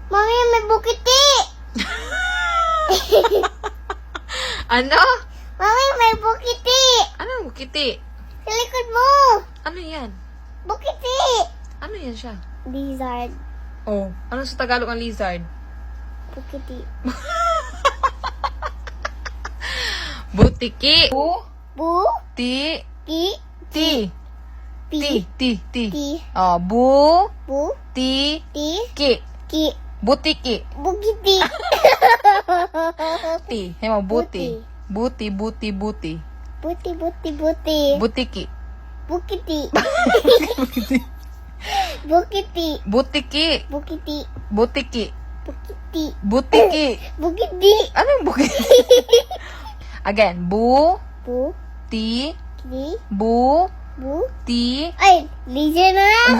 Mami, may bukiti! Ano? Mami, may bukiti! Ano bukiti? Sa likod mo! Ano yan? Bukiti! Ano yan siya? Lizard. Oh, ano sa Tagalog ang lizard? Bukiti. Butiki. Bu. Ti. Ki. Ti. Pi. Ti. Ti. Oh, bu. Bu. Ti. Ti. Ki. Ki. Butiki. Bukiti. Ti. Hema buti. Buti. Buti, buti. Butiki. Bukiti. Bukiti. Butiki. Bukiti. Butiki. Bukiti. Butiki. Bukiti. Anong bukiti? Again. Bu. Bu. Ti. Ki. Bu. Bu. Ti. Ay, lizard na lang.